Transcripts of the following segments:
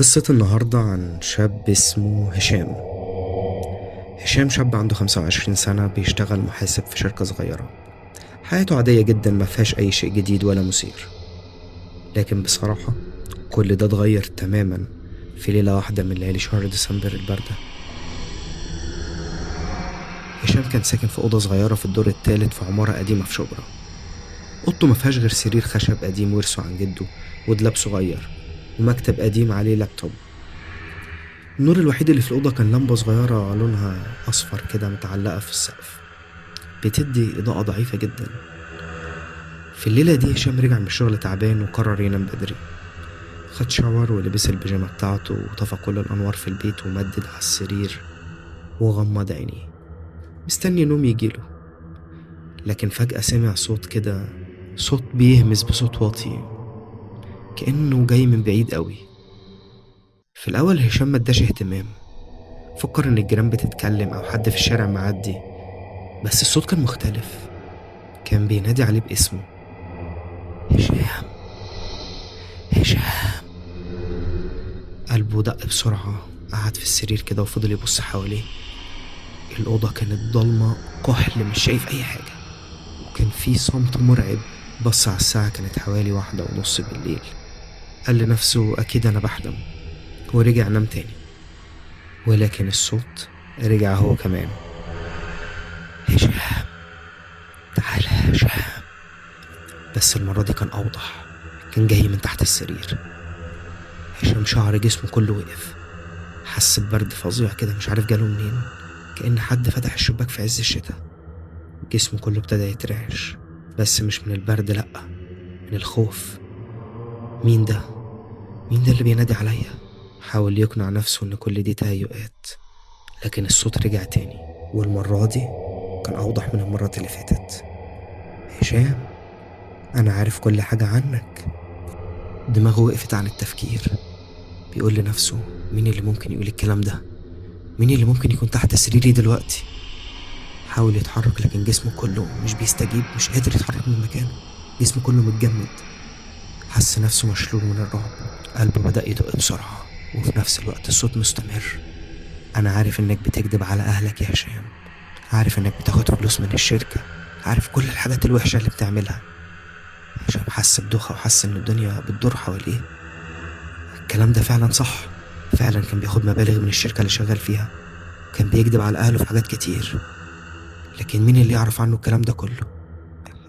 قصة النهاردة عن شاب اسمه هشام. هشام شاب عنده 25 سنة، بيشتغل محاسب في شركة صغيرة. حياته عادية جدا، ما فيهاش أي شيء جديد ولا مثير. لكن بصراحة كل ده اتغير تماما في ليلة واحدة من ليالي شهر ديسمبر الباردة. هشام كان ساكن في أوضة صغيرة في الدور الثالث في عمارة قديمة في شبرا. أوضته ما فيهاش غير سرير خشب قديم ورثه عن جده، ودولاب صغير، ومكتب قديم عليه لابتوب. النور الوحيد اللي في الأوضة كان لمبة صغيرة لونها أصفر كده متعلقة في السقف، بتدي إضاءة ضعيفة جدا. في الليلة دي هشام رجع من الشغل تعبان وقرر ينام بدري. خد شاور ولبس البيجامة بتاعته وطفى كل الأنوار في البيت ومدد على السرير وغمض عينيه مستني نوم يجيله. لكن فجأة سمع صوت كده، صوت بيهمس بصوت واطي كأنه جاي من بعيد قوي. في الأول هشام ما اداش اهتمام، فكر إن الجيران بتتكلم أو حد في الشارع معدي. بس الصوت كان مختلف، كان بينادي عليه باسمه: هشام، هشام. قلبه دق بسرعة، قعد في السرير كده وفضل يبص حواليه. الأوضة كانت ضلمة كحل، مش شايف أي حاجة، وكان في صمت مرعب. بص على الساعة، كانت حوالي 1:30 بالليل. قال لنفسه أكيد أنا بحلم، ورجع نام تاني. ولكن الصوت رجع هو كمان: هشام، تعال يا هشام. بس المرة دي كان أوضح، كان جاي من تحت السرير. هشام شعر جسمه كله وقف، حس ببرد فظيع كده مش عارف جاله منين، كأن حد فتح الشباك في عز الشتاء. جسمه كله ابتدى يترعش، بس مش من البرد، لأ، من الخوف. مين ده؟ مين ده اللي بينادي عليا؟ حاول يقنع نفسه ان كل دي تهيؤات، لكن الصوت رجع تاني، والمرة دي كان أوضح من المرات اللي فاتت: هشام، أنا عارف كل حاجة عنك. دماغه وقفت عن التفكير، بيقول لنفسه: مين اللي ممكن يقول الكلام ده؟ مين اللي ممكن يكون تحت سريري دلوقتي؟ حاول يتحرك لكن جسمه كله مش بيستجيب، مش قادر يتحرك من مكانه، جسمه كله متجمد. حس نفسه مشلول من الرعب، قلبه بدأ يدق بسرعة، وفي نفس الوقت الصوت مستمر: أنا عارف إنك بتكذب على أهلك يا هشام، عارف إنك بتاخد فلوس من الشركة، عارف كل الحاجات الوحشة اللي بتعملها. هشام حس بدوخة وحس إن الدنيا بتدور حواليه. الكلام ده فعلا صح، فعلا كان بياخد مبالغ من الشركة اللي شغال فيها، كان بيكذب على أهله في حاجات كتير. لكن مين اللي يعرف عنه الكلام ده كله؟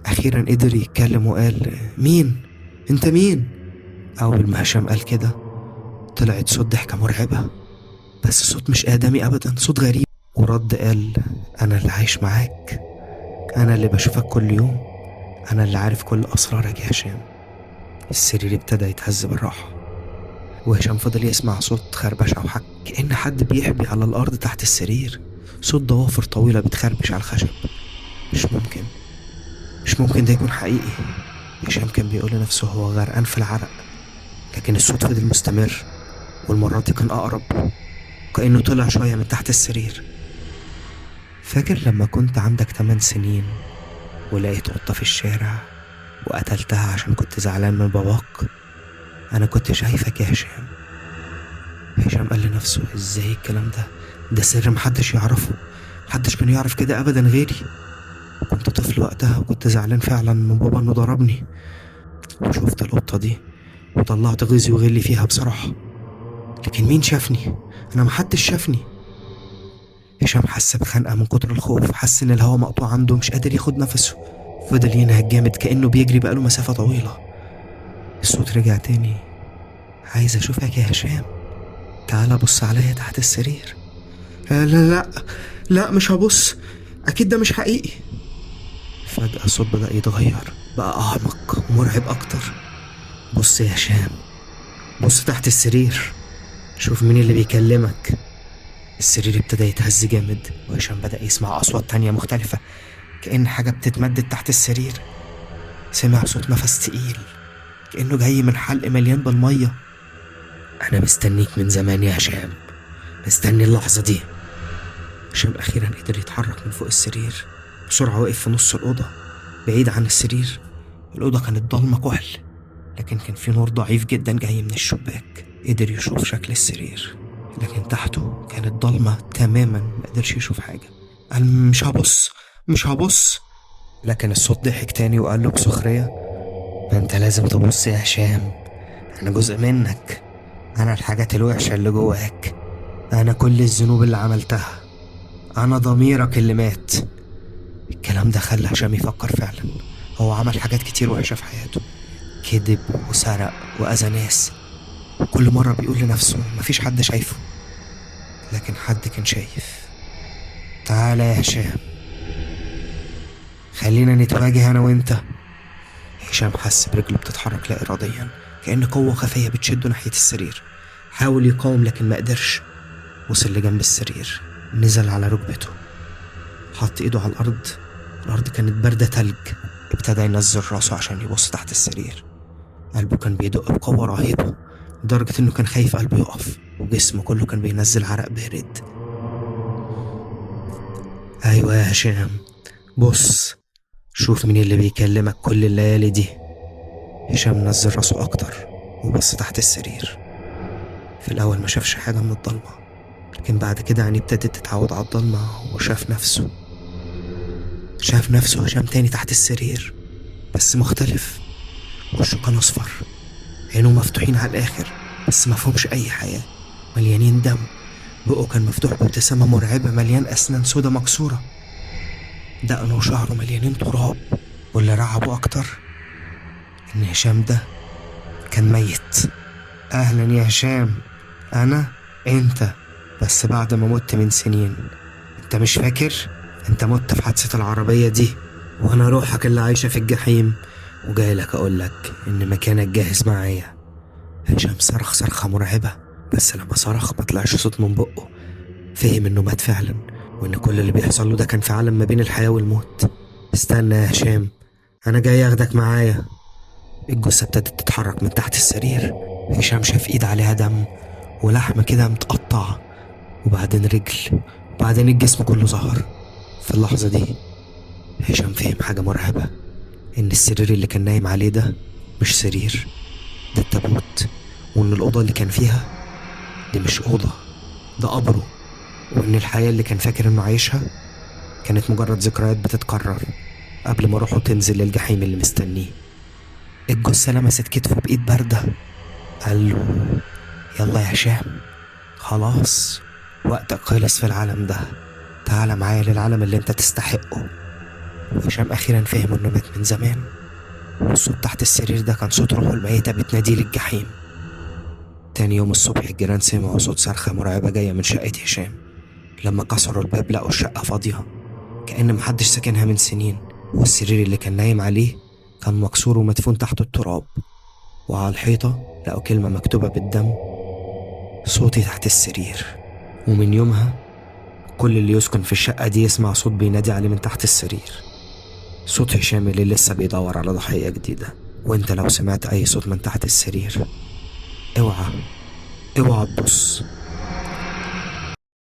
أخيرا قدر يتكلم وقال: مين؟ انت مين؟ أول ما هشام قال كده طلعت صوت ضحكة مرعبة، بس صوت مش آدمي أبدا، صوت غريب. ورد قال: أنا اللي عايش معاك، أنا اللي بشوفك كل يوم، أنا اللي عارف كل أسرارك يا هشام. السرير ابتدى يتهز بالراحة، وهشام فضل يسمع صوت خربشة أو حك، كأن حد بيحبي على الأرض تحت السرير، صوت ضوافر طويلة بتخربش على الخشب. مش ممكن، مش ممكن ده يكون حقيقي. هشام كان بيقول لنفسه هو غرقان في العرق، لكن الصوت فضل مستمر، والمرة دي كان أقرب، كأنه طلع شوية من تحت السرير. فاكر لما كنت عندك 8 سنين ولقيت قطة في الشارع وقتلتها عشان كنت زعلان من باباك؟ أنا كنت شايفك يا هشام. هشام قال لنفسه: ازاي الكلام ده؟ ده سر محدش يعرفه، محدش كان يعرف كده أبدا غيري. كنت طفل وقتها وكنت زعلان فعلا من بابا إنه ضربني، وشفت القطة دي وطلعت غيظي وغلي فيها بصراحة. لكن مين شافني؟ أنا محدش شافني. هشام حس بخنقة من كتر الخوف، حس إن الهوا مقطوع عنده، مش قادر ياخد نفسه، فضل ينهج جامد كأنه بيجري بقاله مسافة طويلة. الصوت رجع تاني: عايز أشوفك يا هشام، تعال بص عليا تحت السرير. لا لا لا، مش هبص، أكيد ده مش حقيقي. فجأة الصوت بدأ يتغير، بقى أعمق ومرعب أكتر. بص يا هشام، بص تحت السرير، شوف مين اللي بيكلمك. السرير ابتدى يتهز جامد، وهشام بدأ يسمع أصوات تانية مختلفة، كأن حاجة بتتمدد تحت السرير. سمع صوت نفس تقيل كأنه جاي من حلق مليان بالمية. أنا مستنيك من زمان يا هشام، مستني اللحظة دي. هشام أخيرا قدر يتحرك من فوق السرير بسرعة، وقف في نص الأوضة بعيد عن السرير. الأوضة كانت ضلمة كحل، لكن كان في نور ضعيف جدا جاي من الشباك. قدر يشوف شكل السرير، لكن تحته كانت ضلمة تماما، ما قدرش يشوف حاجة. قال مش هبص. لكن الصوت ضحك تاني وقال له بسخرية: ما انت لازم تبص يا هشام، انا جزء منك، انا الحاجات الوحشة اللي جواك، انا كل الذنوب اللي عملتها، انا ضميرك اللي مات. الكلام ده خلى هشام يفكر فعلا. هو عمل حاجات كتير وحشة في حياته، كذب وسرق وأذى ناس، وكل مرة بيقول لنفسه مفيش حد شايفه، لكن حد كان شايف. تعالى يا هشام، خلينا نتواجه أنا وإنت. هشام حس برجله بتتحرك لا إراديا، كأن قوة خفية بتشده ناحية السرير. حاول يقاوم لكن ما قدرش. وصل لجنب السرير، نزل على ركبته، حط ايده على الأرض كانت باردة تلج. ابتدى ينزل راسه عشان يبص تحت السرير. قلبه كان بيدق بقوة رهيبة، لدرجة انه كان خايف قلبه يقف، وجسمه كله كان بينزل عرق بارد. ايوه يا هشام، بص، شوف مين اللي بيكلمك كل الليالي دي. هشام نزل راسه اكتر وبص تحت السرير. في الاول ما شافش حاجة من الضلمة، لكن بعد كده عينيه ابتدت تتعود على الضلمة، وشاف نفسه هشام تاني تحت السرير، بس مختلف. وشه كان اصفر، عينه مفتوحين على الاخر، بس مفهومش اي حياة، مليانين دم. بقه كان مفتوح بابتسامة مرعبة، مليان اسنان سودا مكسورة. دقنه وشعره مليانين تراب. واللي رعبه اكتر ان هشام ده كان ميت. اهلا يا هشام، انت بس بعد ما مت من سنين. انت مش فاكر؟ انت مت في حادثة العربية دي، وانا روحك اللي عايشة في الجحيم، وجاي لك اقولك ان مكانك جاهز معايا. هشام صرخ صرخة مرعبة، بس لما صرخ ما طلعش صوت من بقه. فهم انه مات فعلا، وان كل اللي بيحصل له ده كان في عالم ما بين الحياة والموت. استنى يا هشام، انا جاي اخدك معايا. الجثة ابتدت تتحرك من تحت السرير. هشام شاف ايد عليها دم ولحم كده متقطع، وبعدين رجل، وبعدين الجسم كله ظهر. في اللحظة دي هشام فهم حاجة مرعبة، ان السرير اللي كان نايم عليه ده مش سرير، ده التابوت. وان الأوضة اللي كان فيها دي مش أوضة، ده قبره. وان الحياة اللي كان فاكر انه عايشها كانت مجرد ذكريات بتتكرر قبل ما روحه تنزل للجحيم اللي مستنيه. الجثة لمست كتفه بإيد باردة، قال له: يلا يا هشام، خلاص وقتك خلص في العالم ده، تعال معايا للعالم اللي انت تستحقه. هشام أخيرا فهم انه مات من زمان، والصوت تحت السرير ده كان صوت روحه الميتة بتنادي للجحيم. تاني يوم الصبح الجيران سمعوا صوت صرخة مرعبة جاية من شقة هشام. لما كسروا الباب لقوا الشقة فاضية، كأن محدش سكنها من سنين، والسرير اللي كان نايم عليه كان مكسور ومدفون تحت التراب. وعلى الحيطة لقوا كلمة مكتوبة بالدم: صوتي تحت السرير. ومن يومها كل اللي يسكن في الشقة دي يسمع صوت بينادي عليه من تحت السرير، صوت هشام اللي لسه بيدور على ضحية جديدة. وانت لو سمعت اي صوت من تحت السرير، اوعى تبص،